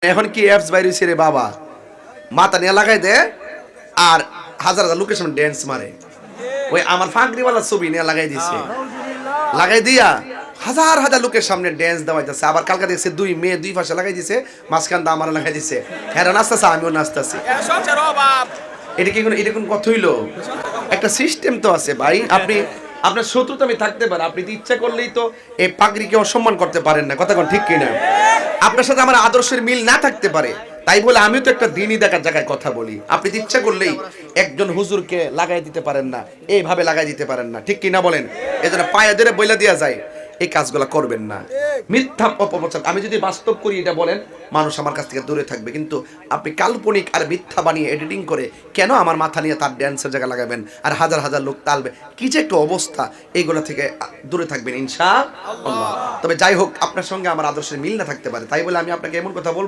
এখন কি অ্যাপস বাইরে রে বাবা, মাথা নিয়ে লাগাই দে আর হাজার হাজার লোকের সামনে ড্যান্স মারে। ওই আমার ফাঁকরিওয়ালা ছবি নিয়ে লাগাই দিছে, লাগাই দিয়া হাজার হাজার লোকের সামনে ড্যান্স দেওয়াইতেছে। আবার কালকা দেখছে দুই মেয়ে দুই পাশে লাগাই দিছে, মাঝখান দা আমার লাগাই দিছে, হ্যাঁ নাচতেছে আমিও নাচতেছি। এটা কি এটা কোন কথা হইলো? একটা সিস্টেম তো আছে ভাই। আপনি আপনার শত্রুতা আমি থাকতে পারে, আপনি তো ইচ্ছা করলেই তো এই পাগড়িকে অসম্মান করতে পারেন না, কথা কোন ঠিক কিনা? আপনার সাথে আমার আদর্শের মিল না থাকতে পারে, তাই বলে আমিও তো একটা দিনই দেখার জায়গায় কথা বলি। আপনি ইচ্ছা করলেই একজন হুজুরকে লাগাই দিতে পারেন না, এইভাবে লাগাই দিতে পারেন না, ঠিক কিনা বলেন? এজন্য পায়ে ধরে বইলা দেয়া যায় এই কাজগুলো করবেন না। মিথ্যা অপপ্রচার, আমি যদি বাস্তব করি এটা বলেন মানুষ আমার কাছ থেকে দূরে থাকবে, কিন্তু আপনি কাল্পনিক আর মিথ্যা বানিয়ে এডিটিং করে কেন আমার মাথা নিয়ে তার ড্যান্সের জায়গা লাগাবেন আর হাজার হাজার লোক তালবে, কি যে একটা অবস্থা, এইগুলো থেকে দূরে থাকবেন ইনশাআল্লাহ। তবে যাই হোক, আপনার সঙ্গে আমার আদর্শের মিল না থাকতে পারে, তাই বলে আমি আপনাকে এমন কথা বলবো